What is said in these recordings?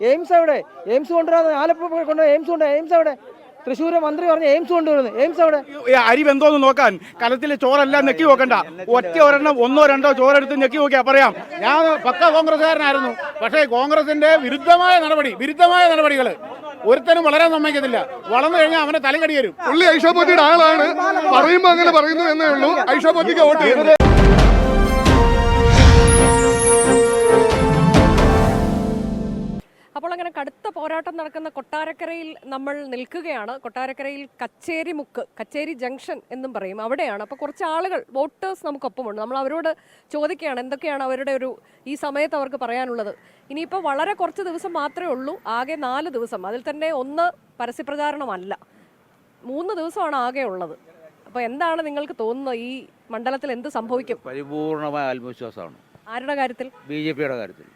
AIIMS എവിടെ? AIIMS കൊണ്ടുവരാതെ Alappuzha കൊണ്ടുവരാൻ AIIMS കൊണ്ട് എയിംസ് എവിടെ? തൃശ്ശൂർ മന്ത്രി പറഞ്ഞ എയിംസ് കൊണ്ടുവരുന്നത്, എയിംസ് അവിടെ. അരി വെന്തോന്ന് നോക്കാൻ കലത്തിലെ ചോറെല്ലാം നെക്കി നോക്കണ്ട, ഒറ്റ ഒരെണ്ണം ഒന്നോ രണ്ടോ ചോറെടുത്ത് നെക്കി നോക്കിയാൽ പറയാം. ഞാൻ പക്ക കോൺഗ്രസ്സുകാരനായിരുന്നു, പക്ഷേ കോൺഗ്രസിന്റെ വിരുദ്ധമായ നടപടികൾ ഒരുത്തനും വളരാൻ സമ്മതിക്കത്തില്ല. വളർന്നു കഴിഞ്ഞാൽ അവനെ തലകടി വരും. പുള്ളി ഐഷാപൊറ്റിയുടെ ആളാണ്, പറയുമ്പോ അങ്ങനെ പറയുന്നു എന്നേ ഉള്ളൂ. ഐഷാപൊറ്റിക്ക് വോട്ട് ചെയ്യുന്നത്. അപ്പോൾ അങ്ങനെ കടുത്ത പോരാട്ടം നടക്കുന്ന കൊട്ടാരക്കരയിൽ നമ്മൾ നിൽക്കുകയാണ്. കൊട്ടാരക്കരയിൽ കച്ചേരി ജംഗ്ഷൻ എന്നും പറയും, അവിടെയാണ്. അപ്പോൾ കുറച്ച് ആളുകൾ, വോട്ടേഴ്സ് നമുക്കൊപ്പമുണ്ട്. നമ്മൾ അവരോട് ചോദിക്കുകയാണ് എന്തൊക്കെയാണ് അവരുടെ ഈ സമയത്ത് അവർക്ക് പറയാനുള്ളത്. ഇനിയിപ്പോൾ വളരെ കുറച്ച് ദിവസം മാത്രമേ ഉള്ളൂ, ആകെ 4 ദിവസം. അതിൽ തന്നെ 1 പരസ്യപ്രചാരണമല്ല, 3 ദിവസമാണ് ആകെ ഉള്ളത്. അപ്പോൾ എന്താണ് നിങ്ങൾക്ക് തോന്നുന്നത്, ഈ മണ്ഡലത്തിൽ എന്ത് സംഭവിക്കും? പരിപൂർണമായ ആത്മവിശ്വാസമാണ്. ആരുടെ കാര്യത്തിൽ? BJPയുടെ കാര്യത്തിൽ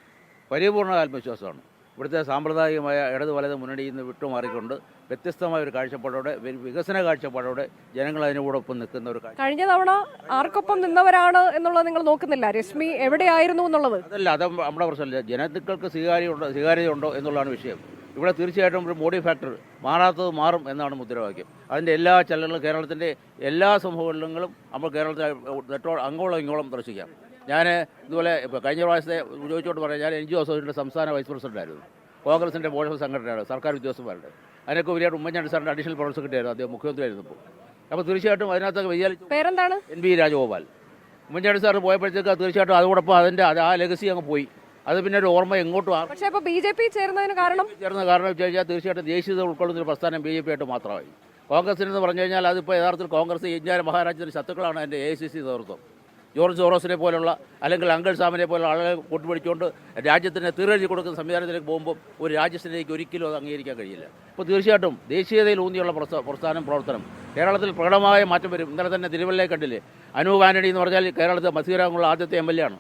പരിപൂർണ ആത്മവിശ്വാസമാണ്. ഇവിടുത്തെ സാമ്പ്രദായികമായ ഇടത് വലത് മുന്നണിയിൽ നിന്ന് വിട്ടുമാറിക്കൊണ്ട് വ്യത്യസ്തമായ ഒരു കാഴ്ചപ്പാടോടെ, വികസന കാഴ്ചപ്പാടോടെ ജനങ്ങൾ അതിനോടൊപ്പം നിൽക്കുന്ന ഒരു കാഴ്ച. കഴിഞ്ഞ തവണ ആർക്കൊപ്പം നിന്നവരാണ് എന്നുള്ളത് നിങ്ങൾ നോക്കുന്നില്ല, രശ്മി എവിടെയായിരുന്നു എന്നുള്ളത്? അതല്ല, അത് നമ്മുടെ പ്രശ്നമല്ല. ജനങ്ങൾക്ക് സ്വീകാര്യതയുണ്ടോ എന്നുള്ളതാണ് വിഷയം. ഇവിടെ തീർച്ചയായിട്ടും ഒരു മോഡി ഫാക്ടർ, മാറാത്തത് മാറും എന്നാണ് മുദ്രാവാക്യം. അതിൻ്റെ എല്ലാ ചലനങ്ങളും കേരളത്തിൻ്റെ എല്ലാ സംഭവങ്ങളിലും നമ്മൾ കേരളത്തിൽ അങ്ങോളം ഇങ്ങോളം ദർശിക്കാം. ഞാൻ ഇതുപോലെ ഇപ്പോൾ കഴിഞ്ഞ പ്രാവശ്യത്തെ ചോദിച്ചോട്ട് പറയാം, ഞാൻ NGO അസോസിയേഷൻ്റെ സംസ്ഥാന വൈസ് പ്രസിഡൻ്റായിരുന്നു. കോൺഗ്രസിൻ്റെ ബോർഡ് സംഘടനയാണ്, സർക്കാർ ഉദ്യോഗസ്ഥന്മാരുടെ. അതിനൊക്കെ ഉപരിയായിട്ട് ഉമ്മൻചാണ്ടി സാറിൻ്റെ അഡീഷണൽ പ്രൊഫസർ സെക്രട്ടറിയായിരുന്നു അദ്ദേഹം, മുഖ്യമന്ത്രിയായിരുന്നപ്പോൾ. അപ്പോൾ തീർച്ചയായിട്ടും അതിനകത്തൊക്കെ വിചാരിച്ചു. പേരെന്താണ്? NB രാജഗോപാൽ. ഉമ്മൻചാണ്ടി സാർ പോയപ്പോഴത്തേക്ക് തീർച്ചയായിട്ടും അതോടൊപ്പം ആ ലെഗസി അങ്ങ് പോയി. അത് പിന്നെ ഒരു ഓർമ്മ എങ്ങോട്ടും. പക്ഷേ ഇപ്പോൾ BJP ചേർന്ന കാരണം വെച്ച് കഴിഞ്ഞാൽ തീർച്ചയായിട്ടും ദേശീയത ഉൾക്കൊള്ളുന്ന പ്രസ്ഥാനം BJP ആയിട്ട് മാത്രമായി. കോൺഗ്രസിനെന്ന് പറഞ്ഞു കഴിഞ്ഞാൽ അതിപ്പോൾ യഥാർത്ഥത്തിൽ കോൺഗ്രസ് ഇന്ത്യ മഹാരാജ്യത്തിൻ്റെ ശത്രുക്കളാണ് എൻ്റെ AICC നേതൃത്വം. ജോർജ് സോറോസിനെ പോലുള്ള അല്ലെങ്കിൽ അങ്കിൾ സാമിനെ പോലുള്ള ആളുകളെ കൂട്ടുപിടിച്ചുകൊണ്ട് രാജ്യത്തിന് തീരെഴുതി കൊടുക്കുന്ന സംവിധാനത്തിലേക്ക് പോകുമ്പോൾ ഒരു രാജ്യത്തിലേക്ക് ഒരിക്കലും അത് അംഗീകരിക്കാൻ കഴിയില്ല. അപ്പോൾ തീർച്ചയായിട്ടും ദേശീയതയിൽ ഊന്നിയുള്ള പ്രവർത്തനം കേരളത്തിൽ പ്രകടമായ മാറ്റം വരും. ഇന്നലെ തന്നെ തിരുവല്ലയെ കണ്ടില്ലേ, അനൂപ് ആന്റണി എന്ന് പറഞ്ഞാൽ കേരളത്തിലെ മത്സരാംഗമുള്ള ആദ്യത്തെ MLA ആണ്,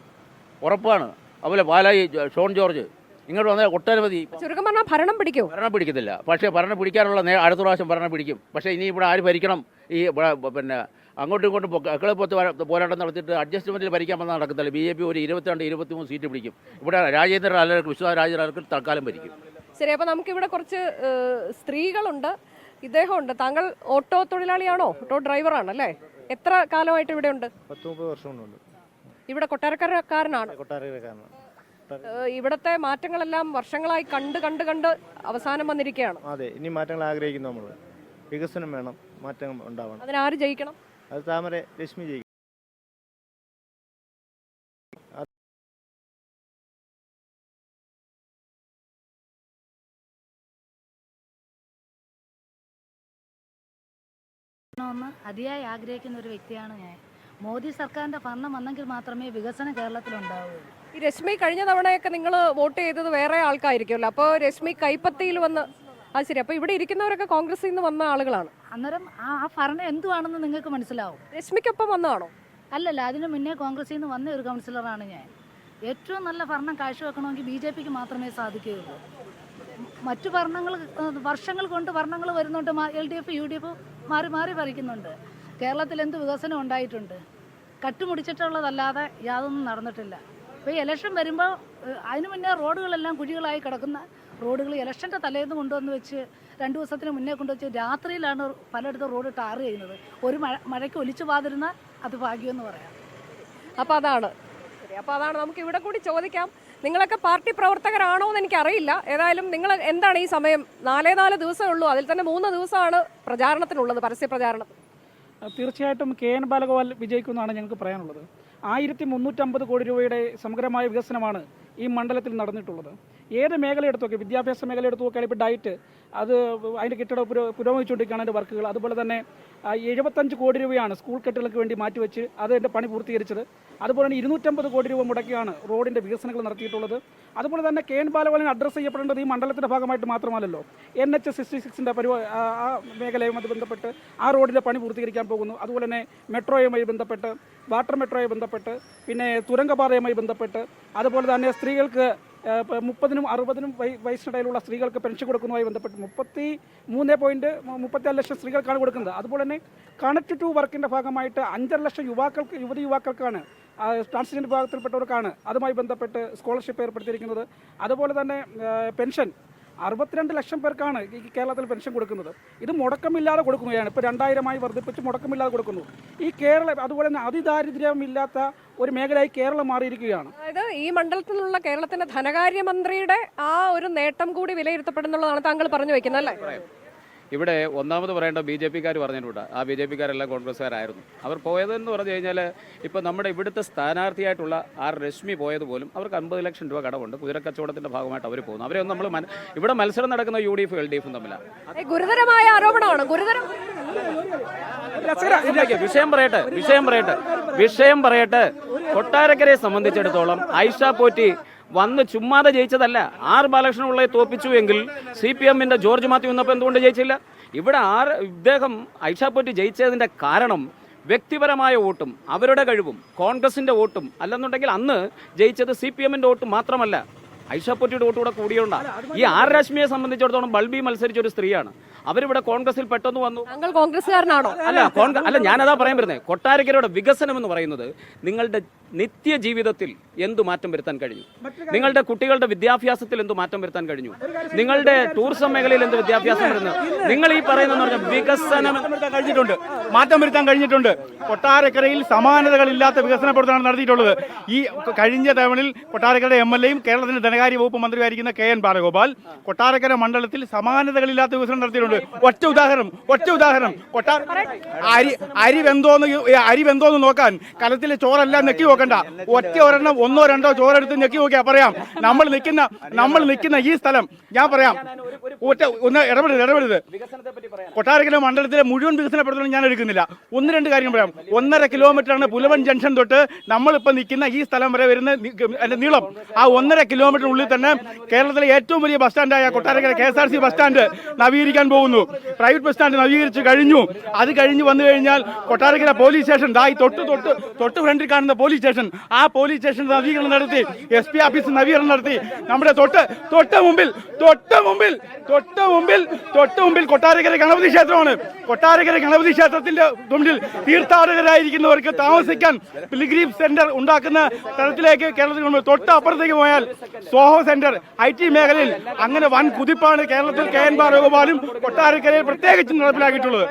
ഉറപ്പാണ്. അതുപോലെ പാലായി ഷോൺ ജോർജ്, ഇങ്ങോട്ട് വന്നാൽ ഒട്ടനവധി. ചുരുക്കം പറഞ്ഞാൽ ഭരണം പിടിക്കത്തില്ല, പക്ഷേ ഭരണം പിടിക്കാനുള്ള അടുത്ത പ്രാവശ്യം ഭരണം പിടിക്കും. പക്ഷേ ഇനി ഇവിടെ ആര് ഭരിക്കണം? ഈ പിന്നെ അങ്ങോട്ടും ഇങ്ങോട്ടും പോരാട്ടം നടത്തിയിട്ട് അഡ്ജസ്റ്റ്മെൻറ്റിൽ ഭരിക്കാൻ വന്നാൽ നടക്കത്തില്ല. BJP ഒരു 22-23 സീറ്റ് പിടിക്കും. ഇവിടെ രാജേന്ദ്രൻ അല്ലർക്ക്, വിശ്വനാഥ രാജേന്ദ്രർക്ക് തൽക്കാലം ഭരിക്കും. ശരി, അപ്പോൾ നമുക്കിവിടെ കുറച്ച് സ്ത്രീകളുണ്ട്, ഇദ്ദേഹമുണ്ട്. താങ്കൾ ഓട്ടോ തൊഴിലാളിയാണോ? ഓട്ടോ ഡ്രൈവറാണ് അല്ലേ? എത്ര കാലമായിട്ട് ഇവിടെ ഉണ്ട്? 10-30 വർഷം കൊണ്ടുണ്ട്. ഇവിടെ കൊട്ടാരക്കരക്കാരനാണ്. ഇവിടത്തെ മാറ്റങ്ങളെല്ലാം വർഷങ്ങളായി കണ്ട് അവസാനം വന്നിരിക്കുകയാണ്. അതെ, ഇനി മാറ്റങ്ങൾ ആഗ്രഹിക്കുന്നു. നമ്മൾ വികസനം വേണം, മാറ്റം ഉണ്ടാവണം. അതിനാര് ജയിക്കണം? അത് താമര രശ്മി ജയിക്കും. അതിയായി ആഗ്രഹിക്കുന്ന ഒരു വ്യക്തിയാണ് ഞാൻ. മോദി സർക്കാരിന്റെ ഭരണം വന്നെങ്കിൽ മാത്രമേ വികസനം കേരളത്തിലുണ്ടാവൂ. ഈ രശ്മി കഴിഞ്ഞ തവണയൊക്കെ നിങ്ങൾ വോട്ട് ചെയ്തത് വേറെ ആൾക്കായിരിക്കുമല്ലോ, അപ്പോൾ രശ്മി കൈപ്പത്തിയിൽ വന്ന്, അത് ശരി, അപ്പോൾ ഇവിടെ ഇരിക്കുന്നവരൊക്കെ കോൺഗ്രസിൽ നിന്ന് വന്ന ആളുകളാണ്. അന്നേരം ആ ഭരണം എന്തുവാണെന്ന് നിങ്ങൾക്ക് മനസ്സിലാവും. രശ്മിക്കൊപ്പം വന്നതാണോ? അല്ലല്ല, അതിന് മുന്നേ കോൺഗ്രസിൽ നിന്ന് വന്ന ഒരു കൗൺസിലറാണ് ഞാൻ. ഏറ്റവും നല്ല ഭരണം കാഴ്ചവെക്കണമെങ്കിൽ BJPക്ക് മാത്രമേ സാധിക്കുകയുള്ളൂ. മറ്റു ഭരണങ്ങൾ വർഷങ്ങൾ കൊണ്ട് ഭരണങ്ങൾ വരുന്നുണ്ട്, LDF UDF മാറി ഭരിക്കുന്നുണ്ട്. കേരളത്തിൽ എന്ത് വികസനം ഉണ്ടായിട്ടുണ്ട്? കട്ടുമുടിച്ചിട്ടുള്ളതല്ലാതെ യാതൊന്നും നടന്നിട്ടില്ല. ഇപ്പോൾ ഈ ഇലക്ഷൻ വരുമ്പോൾ അതിന് മുന്നേ റോഡുകളെല്ലാം കുഴികളായി കിടക്കുന്ന റോഡുകൾ ഇലക്ഷൻ്റെ തലേന്ന് കൊണ്ടുവന്ന് വെച്ച് 2 ദിവസത്തിന് മുന്നേ കൊണ്ടുവച്ച് രാത്രിയിലാണ് പലയിടത്തും റോഡ് ടാർ ചെയ്യുന്നത്. ഒരു മഴയ്ക്ക് ഒലിച്ചു പോകാതിരുന്നാൽ അത് ഭാഗ്യമെന്ന് പറയാം. അപ്പോൾ അതാണ് ശരി. അപ്പോൾ അതാണ് നമുക്ക് ഇവിടെ കൂടി ചോദിക്കാം. നിങ്ങളൊക്കെ പാർട്ടി പ്രവർത്തകരാണോ എന്ന് എനിക്കറിയില്ല. ഏതായാലും നിങ്ങൾ എന്താണ് ഈ സമയം? 4 ദിവസമേ ഉള്ളൂ, അതിൽ തന്നെ 3 ദിവസമാണ് പ്രചാരണത്തിനുള്ളത്, പരസ്യ പ്രചാരണത്തിന്. തീർച്ചയായിട്ടും KN ബാലഗോപാൽ വിജയിക്കുമെന്നാണ് ഞങ്ങൾക്ക് പറയാനുള്ളത്. 1350 കോടി രൂപയുടെ സമഗ്രമായ വികസനമാണ് ഈ മണ്ഡലത്തിൽ നടന്നിട്ടുള്ളത്. ഏത് മേഖല എടുത്തു നോക്കി, വിദ്യാഭ്യാസ മേഖല എടുത്തു നോക്കിയാൽ ഇപ്പോൾ ഡയറ്റ്, അത് അതിൻ്റെ കെട്ടിടം പുരോഗമിച്ചുകൊണ്ടിരിക്കുകയാണ് അതിൻ്റെ വർക്കുകൾ. അതുപോലെ തന്നെ 75 കോടി രൂപയാണ് സ്കൂൾ കെട്ടിടങ്ങൾക്ക് വേണ്ടി മാറ്റിവെച്ച് അതിൻ്റെ പണി പൂർത്തീകരിച്ചത്. അതുപോലെ തന്നെ 250 കോടി രൂപ മുടക്കിയാണ് റോഡിൻ്റെ വികസനങ്ങൾ നടത്തിയിട്ടുള്ളത്. അതുപോലെ തന്നെ KN ബാലഗോപാലിനെ അഡ്രസ്സ് ചെയ്യപ്പെടേണ്ടത് ഈ മണ്ഡലത്തിൻ്റെ ഭാഗമായിട്ട് മാത്രമല്ലല്ലോ. NH66 ആ മേഖലയുമായി ബന്ധപ്പെട്ട് ആ റോഡിൻ്റെ പണി പൂർത്തീകരിക്കാൻ പോകുന്നു. അതുപോലെ തന്നെ മെട്രോയുമായി ബന്ധപ്പെട്ട്, വാട്ടർ മെട്രോയുമായി ബന്ധപ്പെട്ട്, പിന്നെ തുരങ്കപാതയുമായി ബന്ധപ്പെട്ട്, അതുപോലെ തന്നെ സ്ത്രീകൾക്ക് 30-60 വയസ്സിനിടയിലുള്ള സ്ത്രീകൾക്ക് പെൻഷൻ കൊടുക്കുന്നതുമായി ബന്ധപ്പെട്ട് 33.34 ലക്ഷം സ്ത്രീകൾക്കാണ് കൊടുക്കുന്നത്. അതുപോലെ തന്നെ കണക്ട് ടു വർക്കിൻ്റെ ഭാഗമായിട്ട് 5.5 ലക്ഷം യുവതി യുവാക്കൾക്കാണ് ട്രാൻസ്ജെൻഡർ വിഭാഗത്തിൽപ്പെട്ടവർക്കാണ് അതുമായി ബന്ധപ്പെട്ട് സ്കോളർഷിപ്പ് ഏർപ്പെടുത്തിയിരിക്കുന്നത്. അതുപോലെ തന്നെ പെൻഷൻ 62 ലക്ഷം പേർക്കാണ് ഈ കേരളത്തിൽ പെൻഷൻ കൊടുക്കുന്നത്. ഇത് മുടക്കമില്ലാതെ കൊടുക്കുകയാണ്. ഇപ്പോൾ 2000 വർദ്ധിപ്പിച്ച് മുടക്കമില്ലാതെ കൊടുക്കുന്നു. ഈ അതുപോലെ തന്നെ അതിദാരിദ്ര്യമില്ലാത്ത ഒരു മേഖലയായി കേരളം മാറിയിരിക്കുകയാണ്. അതായത് ഈ മണ്ഡലത്തിൽ നിന്നുള്ള കേരളത്തിന്റെ ധനകാര്യമന്ത്രിയുടെ ആ ഒരു നേട്ടം കൂടി വിലയിരുത്തപ്പെടുന്നുള്ളതാണ് താങ്കൾ പറഞ്ഞു വെക്കുന്നത് അല്ലേ? ഇവിടെ ഒന്നാമത് പറയേണ്ട BJP-ക്കാർ പറഞ്ഞിട്ടുണ്ട്. ആ BJP-ക്കാരെല്ലാം കോൺഗ്രസ്സുകാരായിരുന്നു. അവർ പോയതെന്ന് പറഞ്ഞു കഴിഞ്ഞാൽ ഇപ്പോൾ നമ്മുടെ ഇവിടുത്തെ സ്ഥാനാർത്ഥിയായിട്ടുള്ള രശ്മി പോയതുപോലും അവർക്ക് 50 ലക്ഷം രൂപ കടമുണ്ട്. കുതിരക്കച്ചവടത്തിൻ്റെ ഭാഗമായിട്ട് അവർ പോകുന്നു. അവരെ നമ്മൾ ഇവിടെ മത്സരം നടക്കുന്ന UDF LDF തമ്മിലാണ്. ഗുരുതരമായ ആരോപണമാണ്. വിഷയം പറയട്ടെ. കൊട്ടാരക്കരയെ സംബന്ധിച്ചിടത്തോളം ഐഷ പോറ്റി വന്ന് ചുമ്മാതെ ജയിച്ചതല്ല. ബാലകൃഷ്ണപിള്ളയെ തോപ്പിച്ചു എങ്കിൽ CPM-ന്റെ ജോർജ് മാത്യു വന്നപ്പോൾ എന്തുകൊണ്ട് ജയിച്ചില്ല? ഇവിടെ ഇദ്ദേഹം ഐഷ പോറ്റി ജയിച്ചതിന്റെ കാരണം വ്യക്തിപരമായ വോട്ടും അവരുടെ കഴിവും കോൺഗ്രസിന്റെ വോട്ടും അല്ലെന്നുണ്ടെങ്കിൽ അന്ന് ജയിച്ചത് CPM-ന്റെ വോട്ട് മാത്രമല്ല, ഐഷ പോറ്റിയുടെ വോട്ട് കൂടെ കൂടിയോണ്ടാണ്. ഈ രശ്മിയെ സംബന്ധിച്ചിടത്തോളം ബൾബി മത്സരിച്ച ഒരു സ്ത്രീയാണ്. അവരിവിടെ കോൺഗ്രസിൽ പെട്ടെന്ന് വന്നു. താങ്കൾ കോൺഗ്രസ്സുകാരനാണോ? അല്ല, ഞാനതാ പറയാൻ വരുന്നത്. കൊട്ടാരക്കരയുടെ വികസനം എന്ന് പറയുന്നത് നിങ്ങളുടെ നിത്യജീവിതത്തിൽ എന്തു മാറ്റം വരുത്താൻ കഴിഞ്ഞു, നിങ്ങളുടെ കുട്ടികളുടെ വിദ്യാഭ്യാസത്തിൽ എന്തു മാറ്റം വരുത്താൻ കഴിഞ്ഞു, നിങ്ങളുടെ ടൂറിസം മേഖലയിൽ എന്ത് വിദ്യാഭ്യാസം വരുന്നത്, നിങ്ങൾ ഈ പറയുന്ന വികസനം മാറ്റം വരുത്താൻ കഴിഞ്ഞിട്ടുണ്ട്. കൊട്ടാരക്കരയിൽ സമാനതകളില്ലാത്ത വികസന പ്രവർത്തനമാണ് നടത്തിയിട്ടുള്ളത്. ഈ കഴിഞ്ഞ തവണയിൽ കൊട്ടാരക്കരയുടെ MLA-യും കേരളത്തിന്റെ ധനകാര്യ വകുപ്പ് മന്ത്രിയായിരിക്കുന്ന KN ബാലഗോപാൽ കൊട്ടാരക്കര മണ്ഡലത്തിൽ സമാനതകളില്ലാത്ത വികസനം നടത്തിയിട്ടുണ്ട്. ഒറ്റ ഉദാഹരണം അരി വെന്തോന്ന് നോക്കാൻ കലത്തിലെ ചോറെല്ലാം നെക്കി നോക്കണ്ട. ഒറ്റ ഒരെണ്ണം 1-2 ചോറെടുത്ത് നെക്കി നോക്കിയാ പറയാം. നമ്മൾ നിൽക്കുന്ന ഈ സ്ഥലം ഞാൻ പറയാം. ഇടപെടരുത്. കൊട്ടാരക്കര മണ്ഡലത്തിലെ മുഴുവൻ വികസന പ്രവർത്തനം ഞാൻ എടുക്കുന്നില്ല. 1-2 കാര്യം പറയാം. 1.5 കിലോമീറ്ററാണ് പുലവൻ ജംഗ്ഷൻ തൊട്ട് നമ്മളിപ്പോൾ നിൽക്കുന്ന ഈ സ്ഥലം വരെ വരുന്ന നീളം. ആ 1.5 കിലോമീറ്ററിനുള്ളിൽ തന്നെ കേരളത്തിലെ ഏറ്റവും വലിയ ബസ് സ്റ്റാൻഡായ കൊട്ടാരക്കര KSRTC ബസ് സ്റ്റാൻഡ് നവീകരിക്കാൻ പോകുന്നു. പ്രൈവറ്റ് ബസ് സ്റ്റാൻഡ് നവീകരിച്ച് കഴിഞ്ഞു. അത് കഴിഞ്ഞ് വന്നു കഴിഞ്ഞാൽ കൊട്ടാരക്കര പോലീസ് സ്റ്റേഷൻ തൊട്ട് ഫ്രണ്ടിൽ കാണുന്ന പോലീസ് സ്റ്റേഷൻ, ആ പോലീസ് സ്റ്റേഷൻ നവീകരണം നടത്തി, SP ഓഫീസ് നവീകരണം നടത്തി. നമ്മുടെ തൊട്ട് മുമ്പിൽ കൊട്ടാരക്കര ഗണപതി ക്ഷേത്രമാണ്. കൊട്ടാരക്കര ഗണപതി ക്ഷേത്രത്തിന്റെ മുമ്പിൽ തീർത്ഥാടകരായിരിക്കുന്നവർക്ക് താമസിക്കാൻ പിൽഗ്രീം സെന്റർ ഉണ്ടാക്കുന്ന തരത്തിലേക്ക് കേരളത്തിൽ തൊട്ട് അപ്പുറത്തേക്ക് പോയാൽ സോഹോ സെന്റർ IT മേഖലയിൽ അങ്ങനെ വൻ കുതിപ്പാണ് കേരളത്തിൽ KN ബാലഗോപാലും കൊട്ടാരക്കരയിൽ പ്രത്യേകിച്ചും നടപ്പിലാക്കിയിട്ടുള്ളത്.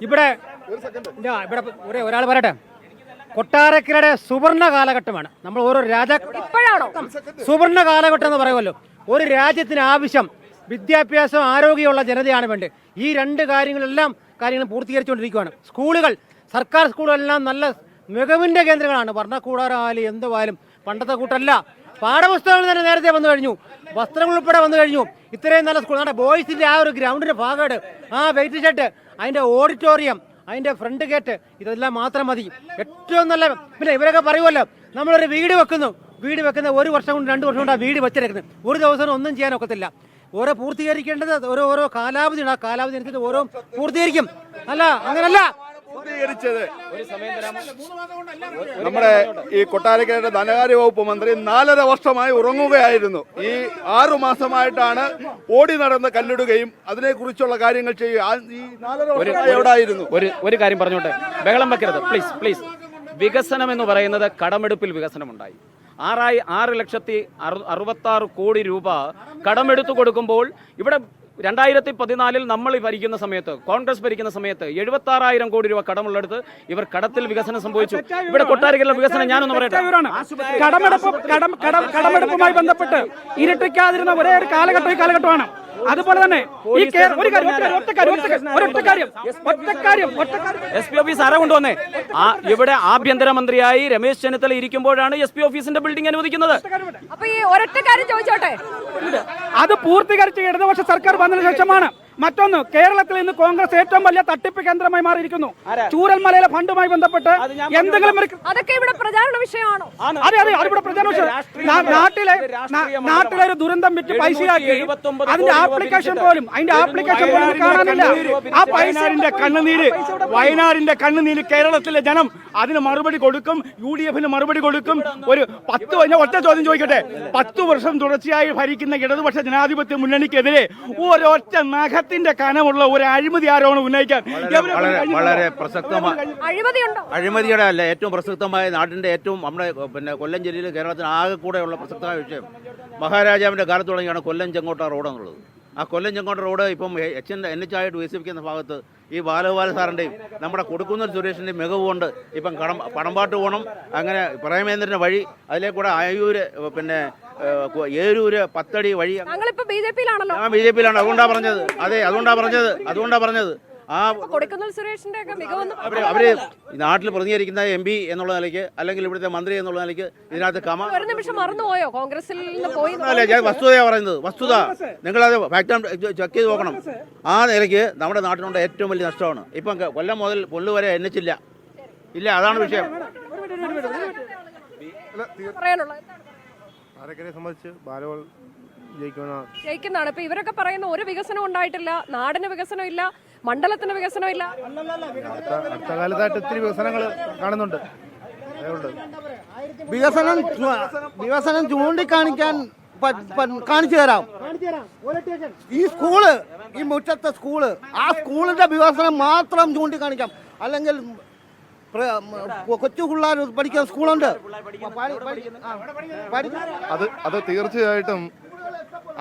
ഇവിടെ ഒരാൾ പറയട്ടെ, കൊട്ടാരക്കരയുടെ സുവർണ കാലഘട്ടമാണ്. നമ്മൾ ഓരോ സുവർണ കാലഘട്ടം എന്ന് പറയുമല്ലോ. ഒരു രാജ്യത്തിന് ആവശ്യം വിദ്യാഭ്യാസം, ആരോഗ്യമുള്ള ജനതയാണ് വേണ്ടത്. ഈ 2 കാര്യങ്ങളും പൂർത്തീകരിച്ചുകൊണ്ടിരിക്കുകയാണ്. സ്കൂളുകൾ, സർക്കാർ സ്കൂളുകളെല്ലാം നല്ല മികവിന്റെ കേന്ദ്രങ്ങളാണ്. ഭരണകൂടാരായാലും എന്തുവായാലും പണ്ടത്തെ കൂട്ടല്ല. പാഠപുസ്തകങ്ങൾ തന്നെ നേരത്തെ വന്നു കഴിഞ്ഞു, വസ്ത്രങ്ങൾ ഉൾപ്പെടെ വന്നു കഴിഞ്ഞു. ഇത്രയും നല്ല സ്കൂൾ, നമ്മുടെ ബോയ്സിന്റെ ആ ഒരു ഗ്രൗണ്ടിന്റെ ഭാഗമായിട്ട് ആ വെയിറ്റ് ഷെഡ്, അതിന്റെ ഓഡിറ്റോറിയം, അതിന്റെ ഫ്രണ്ട് ഗേറ്റ്, ഇതെല്ലാം മാത്രം മതി. ഏറ്റവും നല്ല. പിന്നെ ഇവരൊക്കെ പറയുമല്ലോ, നമ്മളൊരു വീട് വെക്കുന്ന 1 വർഷം കൊണ്ട് 2 വർഷം കൊണ്ട് ആ വീട് വെച്ചെടുക്കുന്നത്. ഒരു ദിവസം ഒന്നും ചെയ്യാൻ ഒക്കത്തില്ല. ഓരോ പൂർത്തീകരിക്കേണ്ടത് ഓരോ കാലാവധി ഉണ്ട്. ആ കാലാവധി അനുസരിച്ച് ഓരോ പൂർത്തീകരിക്കും. അങ്ങനല്ല നമ്മുടെ ഈ കൊട്ടാരക്കരയുടെ ധനകാര്യ വകുപ്പ് മന്ത്രി 4.5 വർഷമായി ഉറങ്ങുകയായിരുന്നു. ഈ 6 മാസമായിട്ടാണ് ഓടി നടന്ന് കല്ലിടുകയും അതിനെക്കുറിച്ചുള്ള കാര്യങ്ങൾ ചെയ്യുക. ഈ 4.5 വർഷമായി എവിടായിരുന്നു? ഒരു കാര്യം പറഞ്ഞോട്ടെ, ബഹളം വെക്കരുത് പ്ലീസ്. വികസനം എന്ന് പറയുന്നത് കടമെടുപ്പിൽ വികസനമുണ്ടായി. 6,66 കോടി രൂപ കടമെടുത്തു കൊടുക്കുമ്പോൾ ഇവിടെ 2014 നമ്മൾ ഭരിക്കുന്ന സമയത്ത്, കോൺഗ്രസ് ഭരിക്കുന്ന സമയത്ത് 76,000 കോടി രൂപ കടമുള്ളെടുത്ത് ഇവർ കടത്തിൽ വികസനം സംഭവിച്ചു. ഇവിടെ കൊട്ടാരക്കരയിലെ വികസനം ഞാനൊന്ന് പറയട്ടെ. കടമെടുപ്പുമായി ബന്ധപ്പെട്ട് ഇരട്ടിക്കാതിരുന്ന ഒരേ ഒരു കാലഘട്ടമാണ്. അതുപോലെ തന്നെ SP ഓഫീസ് ആരാ കൊണ്ടുവന്നേ? ഇവിടെ ആഭ്യന്തരമന്ത്രിയായി രമേശ് ചെന്നിത്തല ഇരിക്കുമ്പോഴാണ് SP ഓഫീസിന്റെ ബിൽഡിംഗ് അനുവദിക്കുന്നത്. അപ്പൊ ഈ ഒരൊറ്റ കാര്യം ചോദിച്ചോട്ടെ, അത് പൂർത്തീകരിച്ച ഇടതുപക്ഷ സർക്കാർ വന്നതിന് ശേഷമാണ്. മറ്റൊന്ന്, കേരളത്തിൽ ഇന്ന് കോൺഗ്രസ് ഏറ്റവും വലിയ തട്ടിപ്പ് കേന്ദ്രമായി മാറിയിരിക്കുന്നു. ചൂരൽമലയിലെ ഫണ്ടുമായി ബന്ധപ്പെട്ട് എന്തെങ്കിലും അതൊക്കെ ഇവിടെ പ്രചാരണ വിഷയമാണോ? അതെ, അതിവിടെ പ്രചാരണ വിഷയം. നാട്ടിലെ ഒരു ദുരന്തം വിറ്റ് പൈസയാക്കി അതിന്റെ ആപ്ലിക്കേഷൻ പോലും കാണാനില്ല. ആ വയനാടിന്റെ കണ്ണുനീര് കേരളത്തിലെ ജനം അതിന് മറുപടി കൊടുക്കും. UDF-ന് മറുപടി കൊടുക്കും. ഒറ്റ ചോദ്യം ചോദിക്കട്ടെ, 10 വർഷം തുടർച്ചയായി ഭരിക്കുന്ന ഇടതുപക്ഷ ജനാധിപത്യ മുന്നണിക്കെതിരെ ഒരൊറ്റ നഖ സിംഹത്തിന്റെ കനമുള്ള ഒരു അഴിമതി ആരോപണം ഉന്നയിക്കാൻ വളരെ പ്രസക്തമായ അഴിമതിയുണ്ടോ? അഴിമതിയുടെ അല്ല, ഏറ്റവും പ്രസക്തമായ നാട്ടിന്റെ ഏറ്റവും നമ്മുടെ കൊല്ലം ജില്ലയിൽ കേരളത്തിന് ആകെ കൂടെയുള്ള പ്രസക്തമായ വിഷയം മഹാരാജാവിന്റെ കാലത്ത് തുടങ്ങിയാണ് കൊല്ലം ചെങ്കോട്ട റോഡ് എന്നുള്ളത്. ആ കൊല്ലം ചെങ്കോട്ട റോഡ് ഇപ്പം NH ആയിട്ട് വികസിപ്പിക്കുന്ന ഭാഗത്ത് ഈ ബാലഗോപാല സാറിൻ്റെയും നമ്മുടെ കൊടുക്കുന്ന സുരേഷിൻ്റെയും മികവ് കൊണ്ട് ഇപ്പം പടമ്പാട്ട് പോകണം, അങ്ങനെ പ്രേമേന്ദ്രൻ്റെ വഴി, അതിലേക്കൂടെ ആയൂര് ഏരൂര് പത്തടി വഴി. BJP-യിലാണല്ലോ. ഞാൻ BJP-യിലാണ്, അതുകൊണ്ടാണ് പറഞ്ഞത്. അതെ, അതുകൊണ്ടാണ് പറഞ്ഞത്. ആ കൊടുക്കുന്ന സുരേഷിന്റെ ഒക്കെ മികവെന്ന് അവര് നാട്ടിൽ പ്രതിനിധീകരിക്കുന്ന MP എന്നുള്ള നിലയ്ക്ക് അല്ലെങ്കിൽ ഇവിടുത്തെ മന്ത്രി എന്നുള്ള നിലയ്ക്ക് ഇതിനകത്ത് ഒരു നിമിഷം മറന്നുപോയോ? കോൺഗ്രസിൽ നിന്ന് പോയി അല്ല, ഞാൻ വസ്തുതയാണ് പറയുന്നത്. വസ്തുത നിങ്ങളത് ഫാക്ട് ചെക്ക് ചെയ്ത് നോക്കണം. ആ നിലയ്ക്ക് നമ്മുടെ നാട്ടിനുണ്ട് ഏറ്റവും വലിയ നഷ്ടമാണ്. ഇപ്പം കൊല്ലം മുതൽ പൊള്ളു വരെ NH ഇല്ല, അതാണ് വിഷയം. സംബന്ധിച്ച് ബാലഗോപാൽ ജയിക്കുന്നതാണ്. ഇപ്പൊ ഇവരൊക്കെ പറയുന്ന ഒരു വികസനം ഉണ്ടായിട്ടില്ല, നാടിന് വികസനം ഇല്ല, മണ്ഡലത്തിന് വികസനം ഇല്ല. അടുത്ത കാലത്തായിട്ട് ഒത്തിരി വികസനങ്ങൾ കാണുന്നുണ്ട്. വികസനം ചൂണ്ടിക്കാണിക്കാൻ കാണിച്ചു തരാം. ഈ സ്കൂള്, ഈ മുറ്റത്തെ സ്കൂള്, ആ സ്കൂളിന്റെ വികസനം മാത്രം ചൂണ്ടിക്കാണിക്കാം. അല്ലെങ്കിൽ കൊച്ചു പിള്ളേർ പഠിക്കുന്ന സ്കൂളുണ്ട്. അത് തീർച്ചയായിട്ടും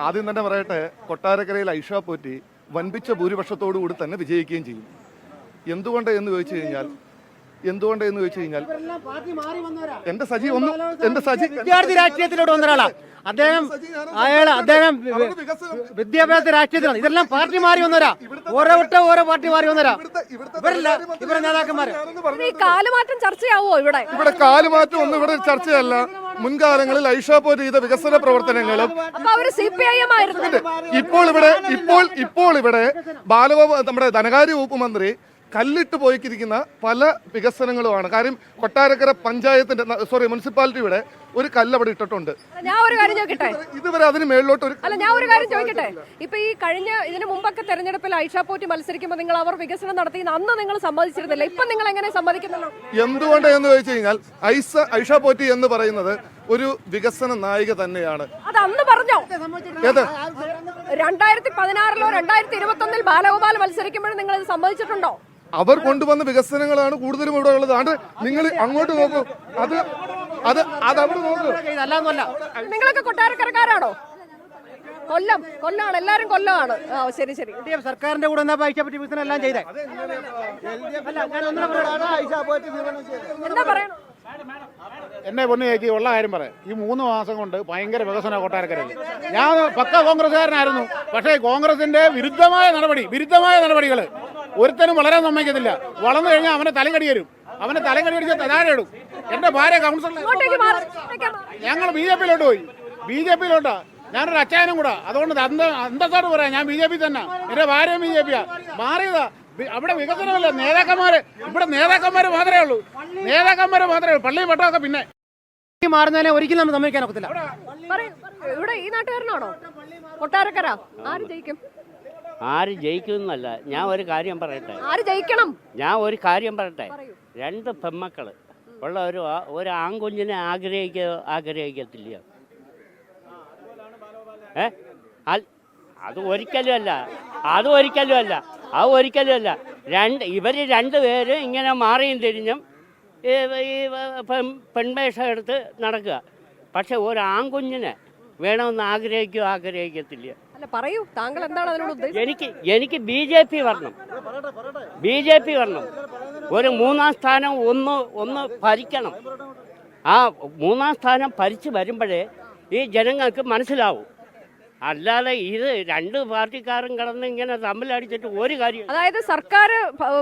ആദ്യം തന്നെ പറയട്ടെ, കൊട്ടാരക്കരയിൽ ഐഷ പോറ്റി വൻപിച്ച ഭൂരിപക്ഷത്തോടു കൂടി തന്നെ വിജയിക്കുകയും ചെയ്യും. എന്തുകൊണ്ട് എന്ന് ചോദിച്ചു കഴിഞ്ഞാൽ എന്റെ സജി വിദ്യാർത്ഥി രാഷ്ട്രീയത്തിലൂടെ വന്ന ഒരാളാണ് അദ്ദേഹം. വിദ്യാഭ്യാസ രാഷ്ട്രീയത്തിലാണ്. ഇതെല്ലാം പാർട്ടി മാറി വന്നവരാ, ഓരോ പാർട്ടി മാറി വന്നവരാ. ഇവരെ നേതാക്കന്മാര് കാലുമാറ്റം ചർച്ചയാവോ? ഇവിടെ കാലുമാറ്റം ഒന്നും ഇവിടെ ചർച്ചയല്ല. മുൻകാലങ്ങളിൽ ഐഷ പോറ്റി ചെയ്ത വികസന പ്രവർത്തനങ്ങളും ഇപ്പോൾ ഇവിടെ ബാലഗോപാൽ നമ്മുടെ ധനകാര്യ വകുപ്പ് മന്ത്രി കല്ലിട്ട് പോയിക്കിരിക്കുന്ന പല വികസനങ്ങളുമാണ്. കാര്യം കൊട്ടാരക്കര പഞ്ചായത്തിന്റെ മുനിസിപ്പാലിറ്റിയുടെ ഒരു കല്ല് അവിടെ ഇട്ടിട്ടുണ്ട്. ഞാൻ ഒരു കാര്യം ചോദിക്കട്ടെ, ഇതുവരെ അതിന് മേളിലോട്ട് ഇപ്പൊ ഈ ഇതിന് മുമ്പൊക്കെ തെരഞ്ഞെടുപ്പിൽ ഐഷ പോറ്റി മത്സരിക്കുമ്പോൾ നിങ്ങൾ അവർ വികസനം നടത്തി അന്ന് നിങ്ങൾ സമ്മതിച്ചിരുന്നില്ല, ഇപ്പൊ നിങ്ങൾ എങ്ങനെ സമ്മതിക്കുന്നു? എന്തുകൊണ്ട് എന്ന് ചോദിച്ചു കഴിഞ്ഞാൽ ഐഷ പോറ്റി എന്ന് പറയുന്നത് ഒരു വികസന നായിക തന്നെയാണ്. അത് അന്ന് പറഞ്ഞോ? 2016-ലോ 2021-ൽ ബാലഗോപാൽ മത്സരിക്കുമ്പോഴും നിങ്ങൾ ഇത് സമ്മതിച്ചിട്ടുണ്ടോ? അവർ കൊണ്ടുവന്ന വികസനങ്ങളാണ് കൂടുതലും ഇവിടെ ഉള്ളത്. അത് നിങ്ങൾ അങ്ങോട്ട് നോക്കൂ, അത് അവിടെ നോക്കൂ. നിങ്ങളൊക്കെ കൊട്ടാരക്കരക്കാരാണോ? കൊല്ലമാണ്, എല്ലാരും കൊല്ലമാണ്. ശരി. സർക്കാരിന്റെ കൂടെ വികസനം എല്ലാം ചെയ്തേ. എന്താ പറയണോ? എന്നെ പൊന്നിയേക്ക് ഉള്ള കാര്യം പറയാം. ഈ 3 മാസം കൊണ്ട് ഭയങ്കര വികസന കൊട്ടാരക്കരയിൽ. ഞാൻ പക്ക കോൺഗ്രസ്സുകാരനായിരുന്നു. പക്ഷേ കോൺഗ്രസിന്റെ വിരുദ്ധമായ നടപടികൾ ഒരുത്തനും വളരാൻ സമ്മതിക്കത്തില്ല. വളർന്നു കഴിഞ്ഞാൽ അവനെ തലകടി വരും. അവനെ തലകടി അടിച്ചാൽ താഴെ ഇടും. എന്റെ ഭാര്യ കൗൺസിലർ ഞങ്ങൾ BJP-യിലോട്ടാ. ഞാനൊരു അച്ചായനും കൂടാ. അതുകൊണ്ട് അന്തസ്സായിട്ട് പറയാം, ഞാൻ BJP തന്നെ. എന്റെ ഭാര്യ BJP-യാ. മാറിയതാ. അവിടെ വികസനമല്ല, ഇവിടെ നേതാക്കന്മാര് മാത്രമേ ഉള്ളൂ. പള്ളിയും പട്ടമൊക്കെ പിന്നെ മാറുന്നതിനെ ഒരിക്കലും നമ്മൾ സമ്മതിക്കാൻ ഒക്കത്തില്ല. ഇവിടെ ഈ നാട്ടുകാരനാണോ കൊട്ടാരക്കര? ആര് ജയിക്കുന്നല്ല. ഞാൻ ഒരു കാര്യം പറയട്ടെ. ആര് ജയിക്കണം? ഞാൻ ഒരു കാര്യം പറയട്ടെ. 2 പെമ്മക്കള് ഉള്ള ഒരു ആൺകുഞ്ഞിനെ ആഗ്രഹിക്കത്തില്ല. അത് ഒരിക്കലും അല്ല. ഇവര് 2 പേരും ഇങ്ങനെ മാറിയും തിരിഞ്ഞും ഈ പെൺവേഷം എടുത്ത് നടക്കുക. പക്ഷെ ഒരു ആൺകുഞ്ഞിനെ വേണമെന്ന് ആഗ്രഹിക്കത്തില്ല. പറയൂ, താങ്കൾ എന്താണ് അതിനോട് ഉദ്ദേശിച്ചത്? എനിക്ക് BJP വരണം. ഒരു 3-ാം സ്ഥാനം ഒന്ന് ഭരിക്കണം. ആ 3-ാം സ്ഥാനം ഭരിച്ചു വരുമ്പോഴേ ഈ ജനങ്ങൾക്ക് മനസ്സിലാവും. അല്ലാതെ ഇത് 2 പാർട്ടിക്കാരും കിടന്ന് ഇങ്ങനെ തമ്മിലടിച്ചിട്ട് ഒരു കാര്യം. അതായത്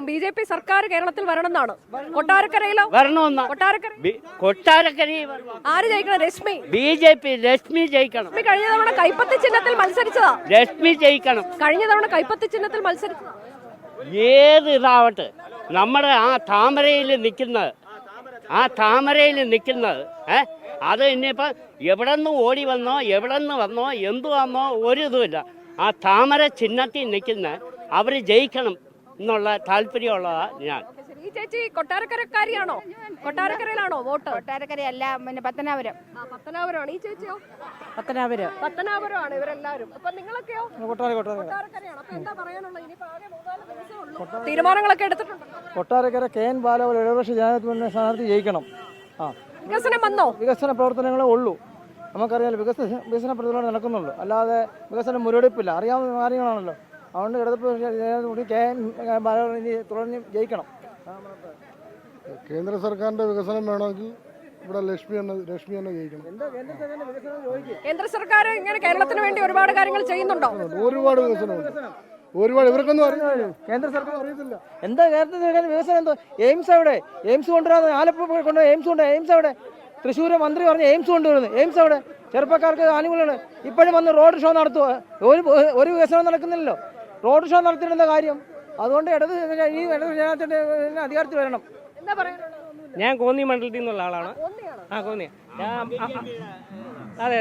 BJP സർക്കാർ കേരളത്തിൽ വരണമെന്നാണ്. കൊട്ടാരക്കരയിലോ വരണമെന്നാ? കൊട്ടാരക്കരയിൽ ആര് ജയിക്കണം? രശ്മി. BJP ലക്ഷ്മി ജയിക്കണം. കഴിഞ്ഞ തവണ കൈപ്പത്തി ചിഹ്നത്തിൽ മത്സരിച്ചതാ. ലക്ഷ്മി ജയിക്കണം. കഴിഞ്ഞ തവണ കൈപ്പത്തി ചിഹ്നത്തിൽ മത്സരിച്ചതാ. ഏത് ഇതാവട്ടെ, നമ്മുടെ ആ താമരയിൽ നിൽക്കുന്നത് അത് ഇനിയിപ്പോൾ എവിടെ നിന്ന് ഓടി വന്നോ എന്തു വന്നോ ഒരു ഇതുമില്ല. ആ താമര ചിഹ്നത്തിൽ നിൽക്കുന്ന അവർ ജയിക്കണം എന്നുള്ള താല്പര്യമുള്ളതാ ഞാൻ. ഈ ചേച്ചി കൊട്ടാരക്കരക്കാരിയാണോ? കൊട്ടാരക്കരയിലാണോ വോട്ട്? കൊട്ടാരക്കരയല്ല, പിന്നെ പത്തനാപുരം. പത്തനാപുരമാണ്. ഈ ചേച്ചിയോ? പത്തനാപുരമാണ് ഇവരെല്ലാവരും. അപ്പൊ നിങ്ങളൊക്കെയോ? കൊട്ടാരക്കരയാണ്. അപ്പൊ എന്താ പറയാനുള്ളത്? ഇനിയിപ്പോ ആകെ 3-4 ദിവസമേ ഉള്ളൂ. തീരുമാനങ്ങളൊക്കെ എടുത്തിട്ടുണ്ട്. കൊട്ടാരക്കര KN ബാലഗോപാൽ ഇടതുപക്ഷ ജനാധിപത്യ സ്ഥാനാർത്ഥി ജയിക്കണം. വികസനം വന്നോ? വികസന പ്രവർത്തനങ്ങളേ ഉള്ളൂ. നമുക്കറിയാലോ, വികസന പ്രവർത്തനങ്ങൾ നടക്കുന്നുള്ളൂ, അല്ലാതെ വികസനം മുരടിപ്പില്ല. അറിയാവുന്ന കാര്യങ്ങളാണല്ലോ. അതുകൊണ്ട് ഇടതുപക്ഷ KN ബാലഗോപാൽ ഇനി തുടർന്ന് ജയിക്കണം. കേന്ദ്ര സർക്കാരിന്റെ വികസനം വേണമെങ്കിൽ ഇവിടെ ലക്ഷ്മി തന്നെ ജയിക്കണം. കേന്ദ്ര സർക്കാർ ഇങ്ങനെ കേരളത്തിന് വേണ്ടി ഒരുപാട് കാര്യങ്ങൾ ചെയ്യുന്നുണ്ടോ? ഒരുപാട് വികസനമുണ്ട്. ഒരുപാട് ഇവർക്കൊന്നും അറിയാമല്ലോ. കേന്ദ്ര സർക്കാർ അറിയത്തില്ല എന്താ കേരളത്തിൽ വികസനം. എന്തോ എയിംസ് അവിടെ, എയിംസ് കൊണ്ടുവരാതെ ആലപ്പുഴ കൊണ്ടുപോയി എയിംസ് കൊണ്ട്, എയിംസ് അവിടെ. തൃശ്ശൂർ മന്ത്രി പറഞ്ഞ് എയിംസ് കൊണ്ടുവരുന്നു, എയിംസ് അവിടെ. ചെറുപ്പക്കാർക്ക് ആനുകൂല്യമാണ്. ഇപ്പോഴും വന്ന് റോഡ് ഷോ നടത്തുക. ഒരു വികസനം നടക്കുന്നില്ലല്ലോ. റോഡ് ഷോ നടത്തിയിടുന്ന കാര്യം. അതുകൊണ്ട് ഇടത് ജനാധിപത്യത്തിന്റെ അധികാരത്തിൽ വരണം. എന്താ പറയാനുള്ളത്? ഞാൻ കോന്നി മണ്ഡലത്തിൽ നിന്നുള്ള ആളാണ്. കോന്നി. അതെ,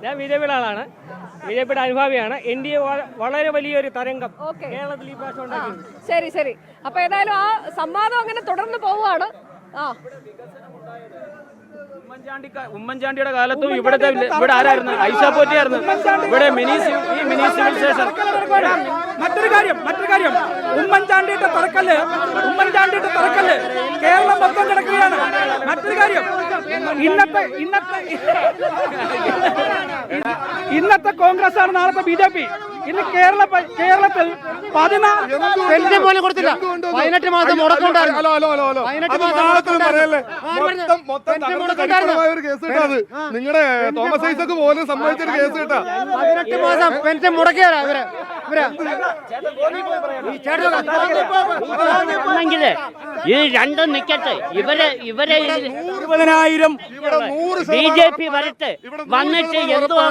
ഞാൻ BJPയുടെ ആളാണ്. BJPയുടെ അനുഭാവിയാണ്. NDA വളരെ വലിയൊരു തരംഗം കേരളത്തിൽ ഈ പ്രാവശ്യം ഉണ്ടാക്കി. ശരി. അപ്പൊ ഏതായാലും ആ സംവാദം അങ്ങനെ തുടർന്ന് പോവുകയാണ്. ഉമ്മൻചാണ്ടിയുടെ കാലത്തും ഇവിടെ ആരായിരുന്നു? ഐഷ പോറ്റിയായിരുന്നു. ഇവിടെ മിനി സിവിൽ സ്റ്റേഷൻ. മറ്റൊരു കാര്യം ഉമ്മൻചാണ്ടിയുടെ തറക്കല്ല് കേരളം മൊത്തം കിടക്കുകയാണ്. മറ്റൊരു കാര്യം, ഇന്നത്തെ കോൺഗ്രസ് ആണ് നാളത്തെ BJP. ഇന്ന് കേരളത്തിൽ 14 പോലും കൊടുത്തില്ല. 18 മാസം മുടക്കുണ്ടായിരുന്നു. 18 നിങ്ങളുടെ തോമസ് ഐസക് പോലും സമ്മതിച്ചൊരു കേസ് കിട്ടാ. 18 മാസം പെൻഷൻ മുടക്കിയവരാ ഇവര്. ഇത് രണ്ടും നിക്കട്ടെ. ഇവരെ 20,000 BJP വരട്ടെ. വന്നിട്ട് എന്തുവാ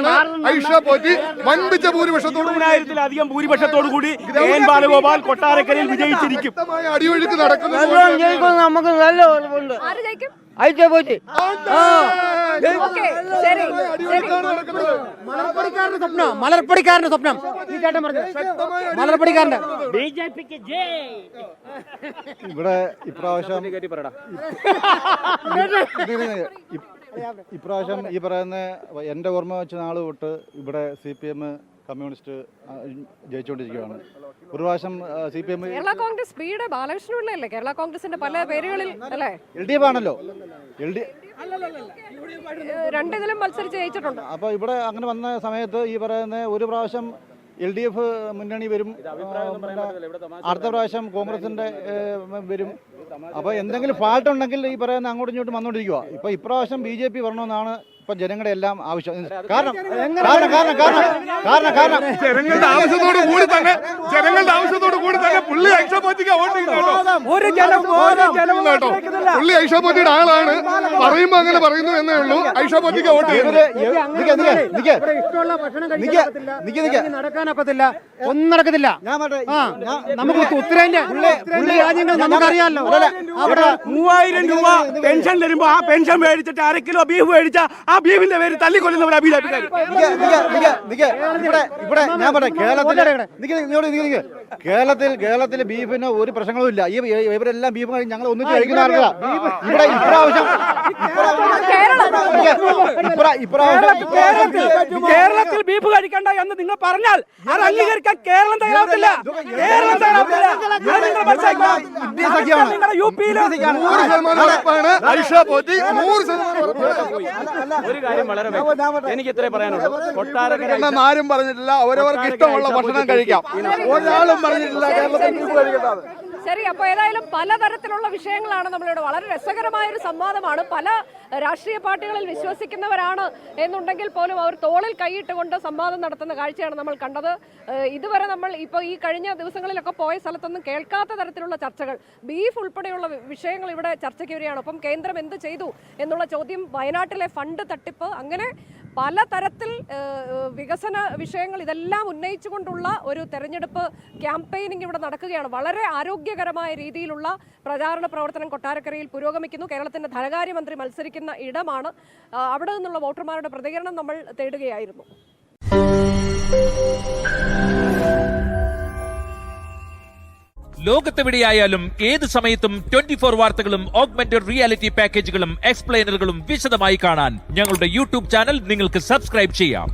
ഐഷ പോറ്റി വൻപിച്ച ഭൂരിപക്ഷത്തോട് 20,000-ലധികം ഭൂരിപക്ഷത്തോടു കൂടി KN ബാലഗോപാൽ കൊട്ടാരക്കരയിൽ വിജയിച്ചിരിക്കും. അടിയൊഴുക്ക് നടക്കുന്നു. നമുക്ക് നല്ല ഉറപ്പുണ്ട്. ആര് ജയിക്കും? ഐഷ പോറ്റി. ശരി. മലർപ്പടിക്കാരന്റെ സ്വപ്നം ഈ ചേട്ടൻ പറഞ്ഞു. മലർപ്പടിക്കാരന്റെ BJPക്ക് ജയ്. ഇവിടെ ഇപ്രാവശ്യം ഈ പറയുന്ന എൻ്റെ ഓർമ്മ വെച്ച നാൾ തൊട്ട് ഇവിടെ CPM കമ്മ്യൂണിസ്റ്റ് ജയിച്ചുകൊണ്ടിരിക്കുകയാണ്. ഒരു പ്രാവശ്യം CPM കേരള കോൺഗ്രസ് ബിയുടെ ബാലകൃഷ്ണപിള്ളയല്ലേ കേരള കോൺഗ്രസിന്റെ പല പേരുകളിൽ അല്ലേ? LDF ആണല്ലോ. രണ്ടിതിലും മത്സരിച്ച് ജയിച്ചിട്ടുണ്ട്. അപ്പോൾ ഇവിടെ അങ്ങനെ വന്ന സമയത്ത് ഈ പറയുന്ന ഒരു പ്രാവശ്യം LDF മുന്നണി വരും, അടുത്ത പ്രാവശ്യം കോൺഗ്രസിന്റെ വരും. അപ്പോൾ എന്തെങ്കിലും ഫാൾട്ട് ഉണ്ടെങ്കിൽ ഈ പറയുന്ന അങ്ങോട്ടും ഇങ്ങോട്ടും വന്നുകൊണ്ടിരിക്കുക. ഇപ്പോൾ ഇപ്രാവശ്യം BJP വരണമെന്നാണ് ഇപ്പം ജനങ്ങളുടെ എല്ലാം ആവശ്യം. കാരണം ജനങ്ങളുടെ ആവശ്യത്തോട് കൂടി തന്നെ പുള്ളി ഐഷ പോറ്റിക്ക് വോട്ട് ചെയ്യുന്നുണ്ടോ? പുള്ളി ഐഷ പോറ്റിയുടെ ആളാണ്. പറയുമ്പോ അങ്ങനെ പറയുന്നു എന്നേ ഉള്ളൂ. ഐഷ പോറ്റിക്ക് വോട്ട് ചെയ്യുന്നത്. ഇഷ്ടമുള്ള ഭക്ഷണം നടക്കാനൊക്കത്തില്ല, ഒന്നും നടക്കത്തില്ല. നമുക്ക് ഉത്തരേന്ത്യ രാജ്യങ്ങൾ നമുക്കറിയാമല്ലോ. അവിടെ 3000 രൂപ പെൻഷൻ തരുമ്പോ ആ പെൻഷൻ മേടിച്ചിട്ട് 1/2 കിലോ ബീഫ് മേടിച്ച ആ ബീഫിന്റെ പേര് തല്ലിക്കൊല്ലുന്നവരാ BJPക്കാർ. കേരളത്തിൽ ബീഫിന് ഒരു പ്രശ്നങ്ങളും ഇല്ല. ഇവരെല്ലാം ബീഫ് കഴിഞ്ഞ് ഞങ്ങൾ ഒന്നിച്ച് കഴിക്കുന്ന ആളുകളാണ്. ഇവിടെ കേരളത്തിൽ ബീഫ് കഴിക്കണ്ട എന്ന് നിങ്ങൾ പറഞ്ഞാൽ അത് അംഗീകരിക്കാൻ കേരളം തയ്യാറാവില്ല. ഒരു കാര്യം വളരെ എനിക്ക് ഇത്രേ പറയാനുള്ളൂ. കൊട്ടാരക്കര ആരും പറഞ്ഞിട്ടില്ല അവരവർക്ക് ഇഷ്ടമുള്ള ഭക്ഷണം കഴിക്കാം. ഒരാളും പറഞ്ഞിട്ടില്ല കേരളത്തിൽ. ശരി. അപ്പൊ ഏതായാലും പലതരത്തിലുള്ള വിഷയങ്ങളാണ് നമ്മളിവിടെ. വളരെ രസകരമായ ഒരു സംവാദമാണ്. പല രാഷ്ട്രീയ പാർട്ടികളിൽ വിശ്വസിക്കുന്നവരാണ് എന്നുണ്ടെങ്കിൽ പോലും അവർ തോളിൽ കൈയിട്ടുകൊണ്ട് സംവാദം നടത്തുന്ന കാഴ്ചയാണ് നമ്മൾ കണ്ടത്. ഇതുവരെ നമ്മൾ ഇപ്പോൾ ഈ കഴിഞ്ഞ ദിവസങ്ങളിലൊക്കെ പോയ സ്ഥലത്തൊന്നും കേൾക്കാത്ത തരത്തിലുള്ള ചർച്ചകൾ, ബീഫ് ഉൾപ്പെടെയുള്ള വിഷയങ്ങൾ ഇവിടെ ചർച്ചയ്ക്ക് വരികയാണ്. ഒപ്പം കേന്ദ്രം എന്ത് ചെയ്തു എന്നുള്ള ചോദ്യം, വയനാട്ടിലെ ഫണ്ട് തട്ടിപ്പ്, അങ്ങനെ പലതരത്തിൽ വികസന വിഷയങ്ങൾ ഇതെല്ലാം ഉന്നയിച്ചുകൊണ്ടുള്ള ഒരു തെരഞ്ഞെടുപ്പ് ക്യാമ്പയിനിങ് ഇവിടെ നടക്കുകയാണ്. വളരെ ആരോഗ്യകരമായ രീതിയിലുള്ള പ്രചാരണ പ്രവർത്തനം കൊട്ടാരക്കരയിൽ പുരോഗമിക്കുന്നു. കേരളത്തിന്റെ ധനകാര്യമന്ത്രി മത്സരിക്കുന്ന ഇടമാണ്. അവിടെ നിന്നുള്ള വോട്ടർമാരുടെ പ്രതികരണം നമ്മൾ തേടുകയായിരുന്നു. ലോകത്തെവിടെയായാലും ഏത് സമയത്തും 24 വാർത്തകളും ഓഗ്മെന്റഡ് റിയാലിറ്റി പാക്കേജുകളും എക്സ്പ്ലെയിനറുകളും വിശദമായി കാണാൻ ഞങ്ങളുടെ യൂട്യൂബ് ചാനൽ നിങ്ങൾക്ക് സബ്സ്ക്രൈബ് ചെയ്യാം.